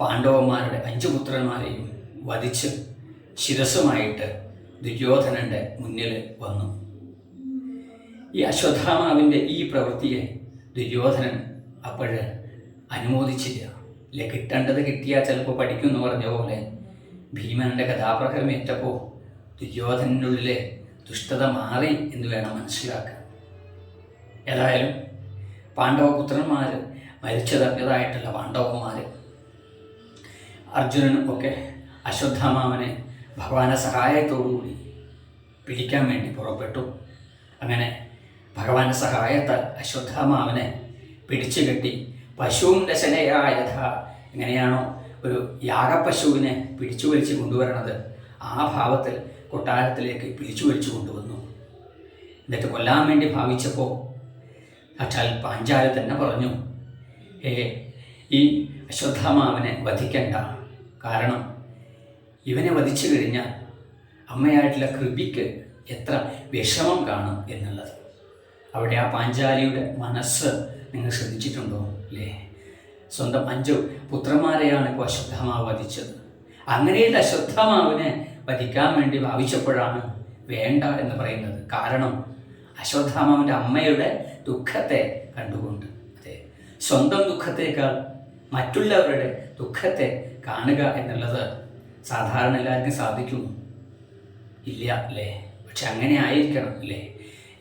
പാണ്ഡവന്മാരുടെ 5 പുത്രന്മാരെയും വധിച്ച് ശിരസ്സുമായിട്ട് ദുര്യോധനൻ്റെ മുന്നിൽ വന്നു. ഈ അശ്വത്ഥാമാവിൻ്റെ ഈ പ്രവൃത്തിയെ ദുര്യോധനൻ അപ്പോൾ അനുമോദിച്ചില്ല. അല്ലെ, കിട്ടേണ്ടത് കിട്ടിയാൽ ചിലപ്പോൾ പഠിക്കുമെന്ന് പറഞ്ഞ പോലെ ഭീമന്റെ കഥാപ്രഹരമേറ്റപ്പോൾ ദുര്യോധനൻ്റെ ഉള്ളിലെ ദുഷ്ടത മാറി എന്ന് വേണം മനസ്സിലാക്കാൻ. ഏതായാലും പാണ്ഡവപുത്രന്മാർ മരിച്ചതറിഞ്ഞതായിട്ടുള്ള പാണ്ഡവന്മാർ അർജുനനും ഒക്കെ അശ്വത്ഥാമാവനെ ഭഗവാന്റെ സഹായത്തോടുകൂടി പിടിക്കാൻ വേണ്ടി പുറപ്പെട്ടു. അങ്ങനെ ഭഗവാന്റെ സഹായത്താൽ അശ്വത്ഥാമാവനെ പിടിച്ചു കെട്ടി പശുവും ദശനയായഥ, എങ്ങനെയാണോ ഒരു യാഗപ്പശുവിനെ പിടിച്ചു വലിച്ച് കൊണ്ടുവരണത് ആ ഭാവത്തിൽ കൊട്ടാരത്തിലേക്ക് പിടിച്ചു വലിച്ചു കൊണ്ടുവന്നു. എന്നിട്ട് കൊല്ലാൻ വേണ്ടി ഭാവിച്ചപ്പോൾ സാക്ഷാൽ പാഞ്ചാലി തന്നെ പറഞ്ഞു, ഈ അശ്വത്ഥാമാവനെ വധിക്കണ്ട, കാരണം ഇവനെ വധിച്ചു കഴിഞ്ഞാൽ അമ്മയായിട്ടുള്ള കൃപിക്ക് എത്ര വിഷമം കാണും എന്നുള്ളത്. അവിടെ ആ പാഞ്ചാലിയുടെ മനസ്സ് നിങ്ങൾ ശ്രദ്ധിച്ചിട്ടുണ്ടോ അല്ലേ? സ്വന്തം 5 പുത്രന്മാരെയാണ് ഇപ്പോൾ അശ്വത്ഥാമാവ് വധിച്ചത്. അങ്ങനെയുള്ള അശ്വത്ഥാമാവിനെ വധിക്കാൻ വേണ്ടി ഭാവിച്ചപ്പോഴാണ് വേണ്ട എന്ന് പറയുന്നത്. കാരണം അശ്വത്ഥാമാവിൻ്റെ അമ്മയുടെ ദുഃഖത്തെ കണ്ടുകൊണ്ട്, അതെ, സ്വന്തം ദുഃഖത്തേക്കാൾ മറ്റുള്ളവരുടെ ദുഃഖത്തെ കാണുക എന്നുള്ളത് സാധാരണ എല്ലാവർക്കും സാധിക്കുമോ? ഇല്ല അല്ലേ? പക്ഷെ അങ്ങനെ ആയിരിക്കണം അല്ലേ?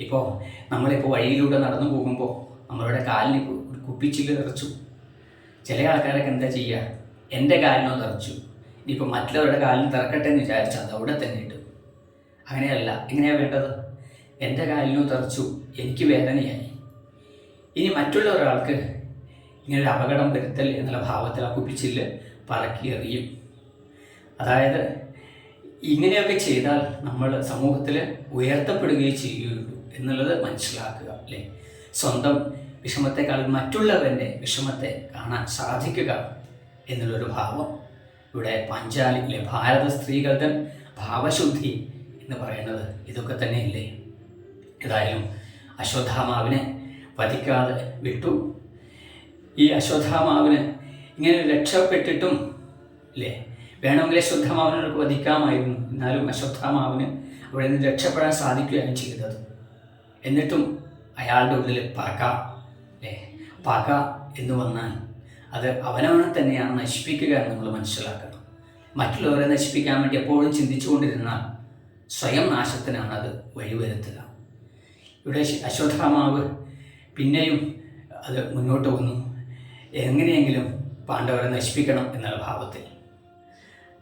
ഇപ്പോൾ നമ്മളിപ്പോൾ വഴിയിലൂടെ നടന്നു പോകുമ്പോൾ നമ്മളുടെ കാലിന് കുപ്പിച്ചില് തെറിച്ചു. ചില ആൾക്കാരൊക്കെ എന്താ ചെയ്യുക, എൻ്റെ കാലിനോ തെറിച്ചു, ഇനിയിപ്പോൾ മറ്റുള്ളവരുടെ കാലിന് തിറക്കട്ടെ എന്ന് വിചാരിച്ചാൽ അത് അവിടെ തന്നെ ഇട്ടു. അങ്ങനെയല്ല. എങ്ങനെയാണ് വേണ്ടത്? എൻ്റെ കാലിനോ തെറിച്ചു, എനിക്ക് വേദനയായി, ഇനി മറ്റുള്ള ഒരാൾക്ക് ഇങ്ങനെ ഒരു അപകടം വരുത്തൽ എന്നുള്ള ഭാവത്തിൽ ആ കുപ്പിച്ചില് പറക്കി എറിയും. അതായത് ഇങ്ങനെയൊക്കെ ചെയ്താൽ നമ്മൾ സമൂഹത്തിൽ ഉയർത്തപ്പെടുകയും ചെയ്യുള്ളൂ എന്നുള്ളത് മനസ്സിലാക്കുക, അല്ലേ? സ്വന്തം വിഷമത്തെക്കാൾ മറ്റുള്ളവൻ്റെ വിഷമത്തെ കാണാൻ സാധിക്കുക എന്നുള്ളൊരു ഭാവം ഇവിടെ പാഞ്ചാലിയിലെ ഭാരത സ്ത്രീകളുടെ ഭാവശുദ്ധി എന്ന് പറയുന്നത് ഇതൊക്കെ തന്നെയല്ലേ? ഏതായാലും അശ്വത്ഥാമാവിനെ വധിക്കാതെ വിട്ടു. ഈ അശ്വത്ഥാമാവിന് ഇങ്ങനെ രക്ഷപ്പെട്ടിട്ടും, അല്ലേ, വേണമെങ്കിൽ അശ്വത്ഥാമാവിനൊക്കെ വധിക്കാമായിരുന്നു. എന്നാലും അശ്വത്ഥാമാവിന് അവിടെ നിന്ന് രക്ഷപ്പെടാൻ സാധിക്കുകയാണ് ചെയ്തത്. എന്നിട്ടും അയാളുടെ ഉള്ളിൽ പക, അല്ലേ, പക എന്ന് വന്നാൽ അത് അവനവനെ തന്നെയാണ് നശിപ്പിക്കുക എന്ന് നമ്മൾ മനസ്സിലാക്കണം. മറ്റുള്ളവരെ നശിപ്പിക്കാൻ വേണ്ടി എപ്പോഴും ചിന്തിച്ചുകൊണ്ടിരുന്നാൽ സ്വയം നാശത്തിനാണ് അത് വഴിവരുത്തുക. ഇവിടെ അശ്വത്ഥാമാവ് പിന്നെയും അത് മുന്നോട്ട് വന്നു. എങ്ങനെയെങ്കിലും പാണ്ഡവരെ നശിപ്പിക്കണം എന്നുള്ള ഭാവത്തിൽ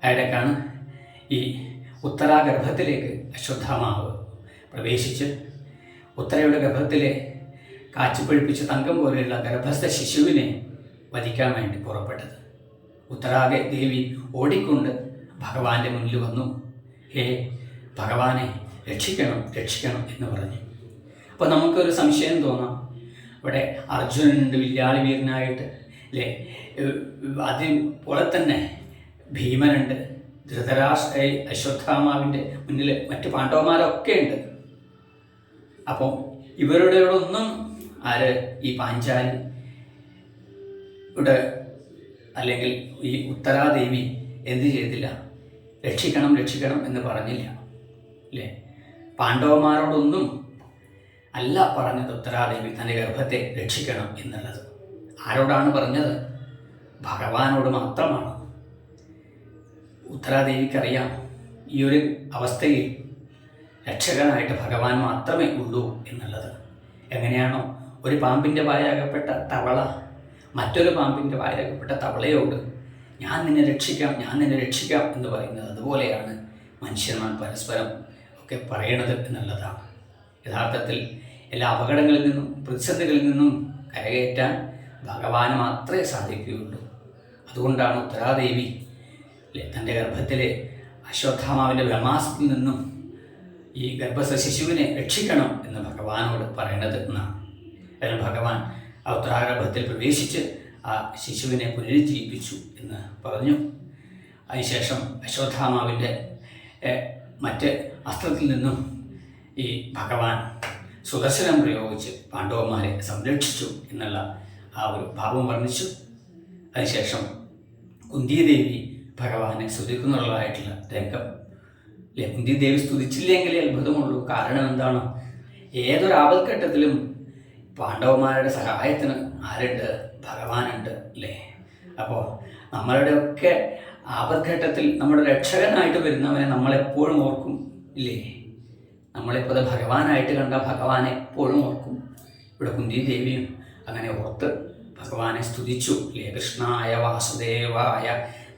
അയാളേക്കാണ് ഈ ഉത്തരാഗർഭത്തിലേക്ക് അശ്വത്ഥാമാവ് പ്രവേശിച്ച് ഉത്തരയുടെ ഗർഭത്തിലെ കാച്ചിപ്പഴിപ്പിച്ച തങ്കം പോലെയുള്ള ഗർഭസ്ഥ ശിശുവിനെ വധിക്കാൻ വേണ്ടി പുറപ്പെട്ടത്. ഉത്തരാഗ ദേവി ഓടിക്കൊണ്ട് ഭഗവാന്റെ മുന്നിൽ വന്നു. ഹേ ഭഗവാനെ, രക്ഷിക്കണം രക്ഷിക്കണം എന്ന് പറഞ്ഞു. അപ്പോൾ നമുക്കൊരു സംശയം തോന്നാം, ഇവിടെ അർജുനനുണ്ട് വില്ലാളി വീരനായിട്ട്, അല്ലേ? അതുപോലെ തന്നെ ഭീമനുണ്ട്, ധൃതരാഷ്ട്ര അശ്വത്ഥാമാവിൻ്റെ മുന്നിൽ മറ്റ് പാണ്ഡവന്മാരൊക്കെ ഉണ്ട്. അപ്പോൾ ഇവരുടെ ഒന്നും ആര് ഈ പാഞ്ചാലി അല്ലെങ്കിൽ ഈ ഉത്തരാദേവി എന്ത് ചെയ്തില്ല? രക്ഷിക്കണം രക്ഷിക്കണം എന്ന് പറഞ്ഞില്ല, അല്ലേ? പാണ്ഡവന്മാരോടൊന്നും അല്ല പറഞ്ഞത് ഉത്തരാദേവി തൻ്റെ ഗർഭത്തെ രക്ഷിക്കണം എന്നുള്ളത്. ആരോടാണ് പറഞ്ഞത്? ഭഗവാനോട് മാത്രമാണ്. ഉത്തരാദേവിക്കറിയാം ഈ ഒരു അവസ്ഥയിൽ രക്ഷകനായിട്ട് ഭഗവാൻ മാത്രമേ ഉള്ളൂ എന്നുള്ളത്. എങ്ങനെയാണോ ഒരു പാമ്പിൻ്റെ വായിലകപ്പെട്ട തവള മറ്റൊരു പാമ്പിൻ്റെ വായിലകപ്പെട്ട തവളയോട് ഞാൻ നിന്നെ രക്ഷിക്കാം, ഞാൻ നിന്നെ രക്ഷിക്കാം എന്ന് പറയുന്നത്, അതുപോലെയാണ് മനുഷ്യന്മാർ പരസ്പരം ഒക്കെ പറയണത് എന്നുള്ളതാണ്. യഥാർത്ഥത്തിൽ എല്ലാ അപകടങ്ങളിൽ നിന്നും പ്രതിസന്ധികളിൽ നിന്നും കരകയറ്റാൻ ഭഗവാന് മാത്രമേ സാധിക്കുകയുള്ളൂ. അതുകൊണ്ടാണ് ഉത്തരാദേവി തൻ്റെ ഗർഭത്തിലെ അശ്വത്ഥാമാവിൻ്റെ ബ്രഹ്മാസ്ത്രത്തിൽ നിന്നും ഈ ഗർഭസ്ഥ ശിശുവിനെ രക്ഷിക്കണം എന്ന് ഭഗവാനോട് പറയണത് എന്നാണ്. അതിന് ഭഗവാൻ ആ ഉത്തരാഗർഭത്തിൽ പ്രവേശിച്ച് ആ ശിശുവിനെ പുനരുജ്ജീവിപ്പിച്ചു എന്ന് പറഞ്ഞു. അതിനുശേഷം അശ്വത്ഥാമാവിൻ്റെ മറ്റ് അസ്ത്രത്തിൽ നിന്നും ഈ ഭഗവാൻ സുദർശനം പ്രയോഗിച്ച് പാണ്ഡവന്മാരെ സംരക്ഷിച്ചു എന്നുള്ള ആ ഒരു ഭാവം വർണ്ണിച്ചു. അതിനുശേഷം കുന്തിദേവി ഭഗവാനെ സ്തുതിക്കുന്നുള്ളതായിട്ടുള്ള രംഗം. കുന്തിദേവി സ്തുതിച്ചില്ലെങ്കിലേ അത്ഭുതമുള്ളൂ. കാരണം എന്താണ്? ഏതൊരു ആപത്ഘട്ടത്തിലും പാണ്ഡവന്മാരുടെ സഹായത്തിന് ആരുണ്ട്? ഭഗവാനുണ്ട്, അല്ലേ? അപ്പോൾ നമ്മളുടെയൊക്കെ ആപത്ഘട്ടത്തിൽ നമ്മുടെ രക്ഷകനായിട്ട് വരുന്നവനെ നമ്മളെപ്പോഴും ഓർക്കും, ഇല്ലേ? നമ്മളിപ്പോൾ അത് ഭഗവാനായിട്ട് കണ്ട ഭഗവാനെ എപ്പോഴും ഓർക്കും. ഇവിടെ കുന്തിദേവിയും അങ്ങനെ ഓർത്ത് ഭഗവാനെ സ്തുതിച്ചു. ലേ കൃഷ്ണായ വാസുദേവായ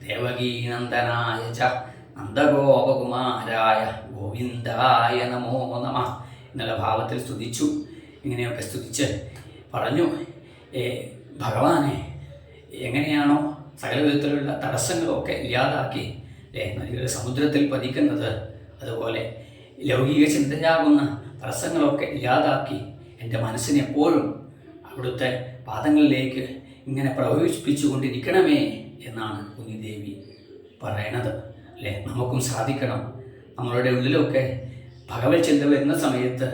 ദേവകീനന്ദനായ ച നന്ദഗോപകുമാരായ ഗോവിന്ദായ നമോ നമ എന്നുള്ള ഭാവത്തിൽ സ്തുതിച്ചു. ഇങ്ങനെയൊക്കെ സ്തുതിച്ച് പറഞ്ഞു, ഭഗവാനെ എങ്ങനെയാണോ സകല വിധത്തിലുള്ള തടസ്സങ്ങളൊക്കെ ഇല്ലാതാക്കി നദികൾ സമുദ്രത്തിൽ പതിക്കുന്നത്, അതുപോലെ ലൗകിക ചിന്തയാകുന്ന തടസ്സങ്ങളൊക്കെ ഇല്ലാതാക്കി എൻ്റെ മനസ്സിനെ എപ്പോഴും അവിടുത്തെ പാദങ്ങളിലേക്ക് ഇങ്ങനെ പ്രവേശിപ്പിച്ചുകൊണ്ടിരിക്കണമേ എന്നാണ് കുന്തിദേവി പറയണത്, അല്ലേ? നമുക്കും സാധിക്കണം. നമ്മളുടെ ഉള്ളിലൊക്കെ ഭഗവത് ചിന്ത വരുന്ന സമയത്ത്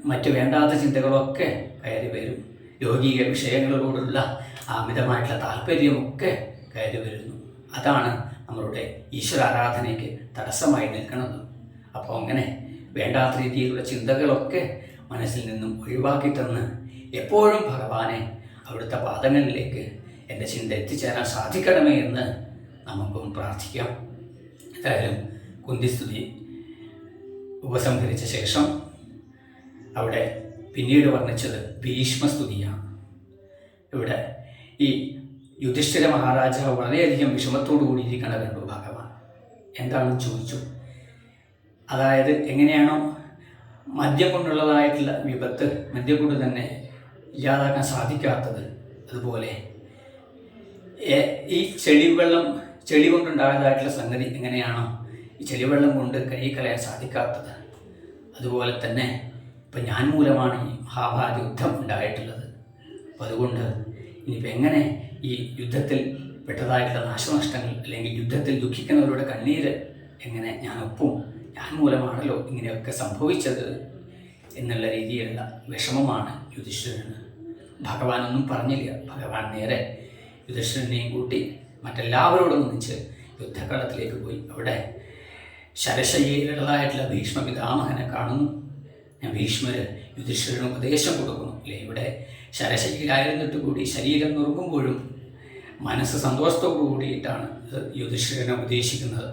മറ്റ് വേണ്ടാത്ത ചിന്തകളൊക്കെ കയറി വരും. ലൗകിക വിഷയങ്ങളോടുള്ള അമിതമായിട്ടുള്ള താല്പര്യമൊക്കെ കയറി വരുന്നു. അതാണ് നമ്മളുടെ ഈശ്വര ആരാധനയ്ക്ക് തടസ്സമായി നിൽക്കുന്നത്. അപ്പോൾ അങ്ങനെ വേണ്ടാത്ത രീതിയിലുള്ള ചിന്തകളൊക്കെ മനസ്സിൽ നിന്നും ഒഴിവാക്കി തന്ന് എപ്പോഴും ഭഗവാനെ അവിടുത്തെ പാദങ്ങളിലേക്ക് എൻ്റെ ചിന്ത എത്തിച്ചേരാൻ സാധിക്കണമേ എന്ന് നമുക്കും പ്രാർത്ഥിക്കാം. എന്തായാലും കുന്തിസ്തുതി ഉപസംഹരിച്ച ശേഷം അവിടെ പിന്നീട് വർണ്ണിച്ചത് ഭീഷ്മസ്തുതിയാണ്. ഇവിടെ ഈ യുധിഷ്ഠിര മഹാരാജാവ് വളരെയധികം വിഷമത്തോടു കൂടിയിരിക്കണ കണ്ടു ഭഗവാൻ. എന്താണെന്ന് ചോദിച്ചു. അതായത് എങ്ങനെയാണോ മദ്യം കൊണ്ടുള്ളതായിട്ടുള്ള വിപത്ത് മദ്യം കൊണ്ട് തന്നെ ഇല്ലാതാക്കാൻ സാധിക്കാത്തത്, അതുപോലെ ഈ ചെളി കൊണ്ടുണ്ടായതായിട്ടുള്ള സംഗതി എങ്ങനെയാണോ ഈ ചെളിവെള്ളം കൊണ്ട് കഴുകിക്കളയാൻ സാധിക്കാത്തത്. അതുപോലെ തന്നെ ഇപ്പം ഞാൻ മൂലമാണ് ഈ മഹാഭാരത യുദ്ധം ഉണ്ടായിട്ടുള്ളത്. അപ്പം അതുകൊണ്ട് ഇനിയിപ്പോൾ എങ്ങനെ ഈ യുദ്ധത്തിൽ പെട്ടതായിട്ടുള്ള നാശനഷ്ടങ്ങൾ അല്ലെങ്കിൽ യുദ്ധത്തിൽ ദുഃഖിക്കുന്നവരുടെ കണ്ണീര് എങ്ങനെ ഞാൻ ഒപ്പും, ഞാൻ മൂലമാണല്ലോ ഇങ്ങനെയൊക്കെ സംഭവിച്ചത് എന്നുള്ള രീതിയിലുള്ള വിഷമമാണ് യുധിഷ്ഠിരന്. ഭഗവാനൊന്നും പറഞ്ഞില്ല. ഭഗവാൻ നേരെ യുധിഷ്ഠിരനെയും കൂട്ടി മറ്റെല്ലാവരോടും ഒന്നിച്ച് യുദ്ധക്കളത്തിലേക്ക് പോയി. അവിടെ ശരശയ്യയിലുള്ളതായിട്ടുള്ള ഭീഷ്മ പിതാമഹനെ കാണുന്നു. ഭീഷ്മർ യുധിഷ്ഠിരന് ഉപദേശം കൊടുക്കുന്നു. അല്ലേ, ഇവിടെ ശരശയ്യയിലായിരുന്നിട്ട് കൂടി ശരീരം നുറുങ്ങുമ്പോഴും മനസ്സ് സന്തോഷത്തോടു കൂടിയിട്ടാണ് യുധിഷ്ഠിരനെ ഉപദേശിക്കുന്നത്.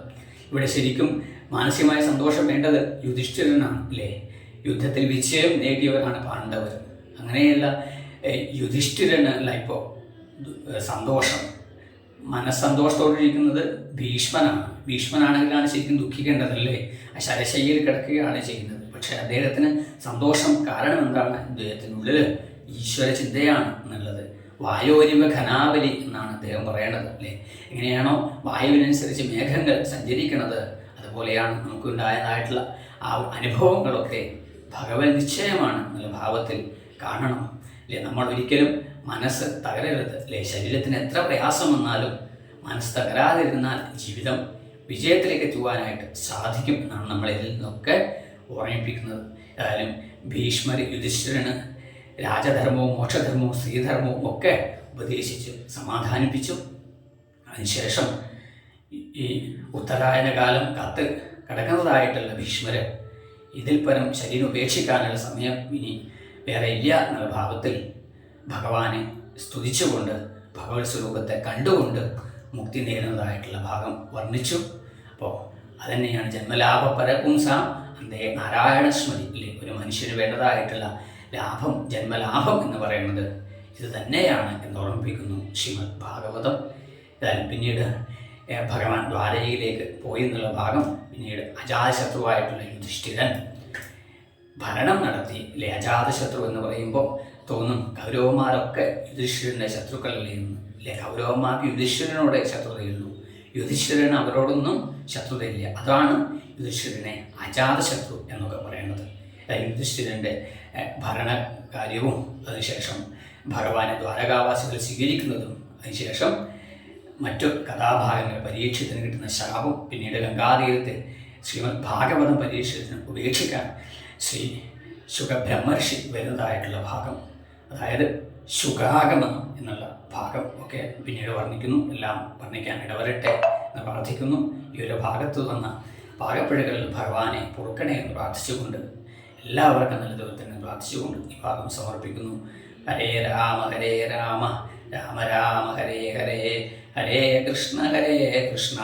ഇവിടെ ശരിക്കും മാനസികമായ സന്തോഷം വേണ്ടത് യുധിഷ്ഠിരനാണ്. അല്ലേ, യുദ്ധത്തിൽ വിജയം നേടിയവരാണ് പാണ്ഡവർ. അങ്ങനെയല്ല യുധിഷ്ഠിരനല്ല ഇപ്പോൾ സന്തോഷം, മനസ്സന്തോഷത്തോടിരിക്കുന്നത് ഭീഷ്മനാണ്. ഭീഷ്മനാണെങ്കിലാണ് ശരിക്കും ദുഃഖിക്കേണ്ടതല്ലേ, ആ ശരശയ്യയിൽ കിടക്കുകയാണ് ചെയ്യുന്നത്. പക്ഷേ അദ്ദേഹത്തിന് സന്തോഷം കാരണം എന്താണ്? അദ്ദേഹത്തിനുള്ളിൽ ഈശ്വര ചിന്തയാണ് എന്നുള്ളത്. വായോരിവ ഘനാവലി എന്നാണ് അദ്ദേഹം പറയണത്. അല്ലേ, എങ്ങനെയാണോ വായുവിനനുസരിച്ച് മേഘങ്ങൾ സഞ്ചരിക്കുന്നത്, അതുപോലെയാണ് നമുക്കുണ്ടായതായിട്ടുള്ള ആ അനുഭവങ്ങളൊക്കെ ഭഗവത് നിശ്ചയമാണ് എന്നുള്ള ഭാവത്തിൽ കാണണം. അല്ലേ, നമ്മൾ ഒരിക്കലും മനസ്സ് തകരരുത്. അല്ലേ, ശരീരത്തിന് എത്ര പ്രയാസം വന്നാലും മനസ്സ് തകരാതിരുന്നാൽ ജീവിതം വിജയത്തിലേക്ക് എത്തുവാനായിട്ട് സാധിക്കും എന്നാണ് നമ്മളിതിൽ നിന്നൊക്കെ ഓർമ്മിപ്പിക്കുന്നത്. ഏതായാലും ഭീഷ്മർ യുധിഷ്ഠിരന് രാജധർമ്മവും മോക്ഷധർമ്മവും സ്ത്രീധർമ്മവും ഒക്കെ ഉപദേശിച്ച് സമാധാനിപ്പിച്ചു. അതിനുശേഷം ഈ ഉത്തരായന കാലം കത്ത് കടക്കുന്നതായിട്ടുള്ള ഭീഷ്മർ ഇതിൽ പരം ശരീരം ഉപേക്ഷിക്കാനുള്ള സമയം ഇനി വേറെ ഇല്ല എന്നുള്ള ഭാവത്തിൽ ഭഗവാനെ സ്തുതിച്ചുകൊണ്ട് ഭഗവത് സ്വരൂപത്തെ കണ്ടുകൊണ്ട് മുക്തി നേടുന്നതായിട്ടുള്ള ഭാഗം വർണ്ണിച്ചു. അപ്പോൾ അതുതന്നെയാണ് ജന്മലാഭ പരപുംസാം അന്തേ നാരായണ സ്മൃതി. ഇല്ലേ, ഒരു മനുഷ്യന് വേണ്ടതായിട്ടുള്ള ലാഭം, ജന്മലാഭം എന്ന് പറയുന്നത് ഇത് തന്നെയാണ് എന്ന് ഓർമ്മിപ്പിക്കുന്നു ശ്രീമദ് ഭാഗവതം. ഏതായാലും പിന്നീട് ഭഗവാൻ ദ്വാരകയിലേക്ക് പോയി എന്നുള്ള ഭാഗം പിന്നീട് അജാതശത്രുവായിട്ടുള്ള യുധിഷ്ഠിരൻ ഭരണം നടത്തി. അല്ലെ, അജാതശത്രു എന്ന് പറയുമ്പോൾ തോന്നും കൗരവന്മാരൊക്കെ യുധിഷ്ഠിരൻ്റെ ശത്രുക്കളല്ലേ എന്ന്. അല്ലെ, കൗരവന്മാർക്ക് യുധിഷ്ഠിരനോടെ ശത്രുതയുള്ളൂ, യുധിഷ്ഠിരന് അവരോടൊന്നും ശത്രുതയില്ല. അതാണ് യുധിഷ്ഠിരനെ അജാതശത്രു എന്നൊക്കെ പറയുന്നത്. യുധിഷ്ഠിരൻ്റെ ഭരണകാര്യവും അതിനുശേഷം ഭഗവാനെ ദ്വാരകാവാസികൾ സ്വീകരിക്കുന്നതും അതിനുശേഷം മറ്റു കഥാഭാഗങ്ങൾ പരീക്ഷത്തിന് കിട്ടുന്ന ശാപം, പിന്നീട് ഗംഗാതീരത്തെ ശ്രീമദ് ഭാഗവതം പരീക്ഷത്തിന് ഉപേക്ഷിക്കാൻ ശ്രീ ശുഖബ്രഹ്മർഷി വരുന്നതായിട്ടുള്ള ഭാഗം, അതായത് ശുഖാഗമനം എന്നുള്ള ഭാഗം ഒക്കെ പിന്നീട് വർണ്ണിക്കുന്നു. എല്ലാം വർണ്ണിക്കാൻ ഇടവരട്ടെ എന്ന് പ്രാർത്ഥിക്കുന്നു. ഈ ഒരു ഭാഗത്ത് വന്ന പാകപ്പിഴകൾ ഭഗവാനെ പൊറുക്കണേ എന്ന് പ്രാർത്ഥിച്ചുകൊണ്ട് എല്ലാവർക്കും നല്ലതുപോലെ തന്നെ പ്രാർത്ഥിച്ചുകൊണ്ട് ഈ ഭാഗം സമർപ്പിക്കുന്നു. ഹരേ രാമ രാമ രാമ ഹരേ ഹരേ, ഹരേ കൃഷ്ണ കൃഷ്ണ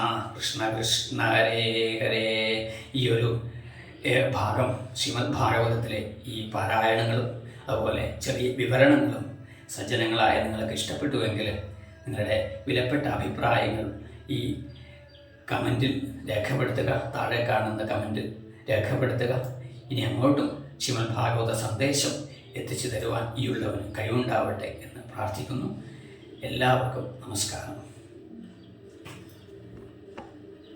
കൃഷ്ണ ഹരേ ഹരേ. ഈ ഒരു ഭാഗം ശ്രീമദ് ഭാഗവതത്തിലെ ഈ പാരായണങ്ങളും അതുപോലെ ചെറിയ വിവരണങ്ങളും സജ്ജനങ്ങളായ നിങ്ങൾക്ക് ഇഷ്ടപ്പെട്ടുവെങ്കിൽ നിങ്ങളുടെ വിലപ്പെട്ട അഭിപ്രായങ്ങൾ ഈ കമൻറ്റിൽ രേഖപ്പെടുത്തുക. താഴെ കാണുന്ന കമൻറ്റ് രേഖപ്പെടുത്തുക. ഇനി അങ്ങോട്ടും ശ്രീമദ് ഭാഗവത സന്ദേശം എത്തിച്ചു തരുവാൻ ഈ ഉള്ളവന് കഴിവുണ്ടാവട്ടെ എന്ന് പ്രാർത്ഥിക്കുന്നു. എല്ലാവർക്കും നമസ്കാരം.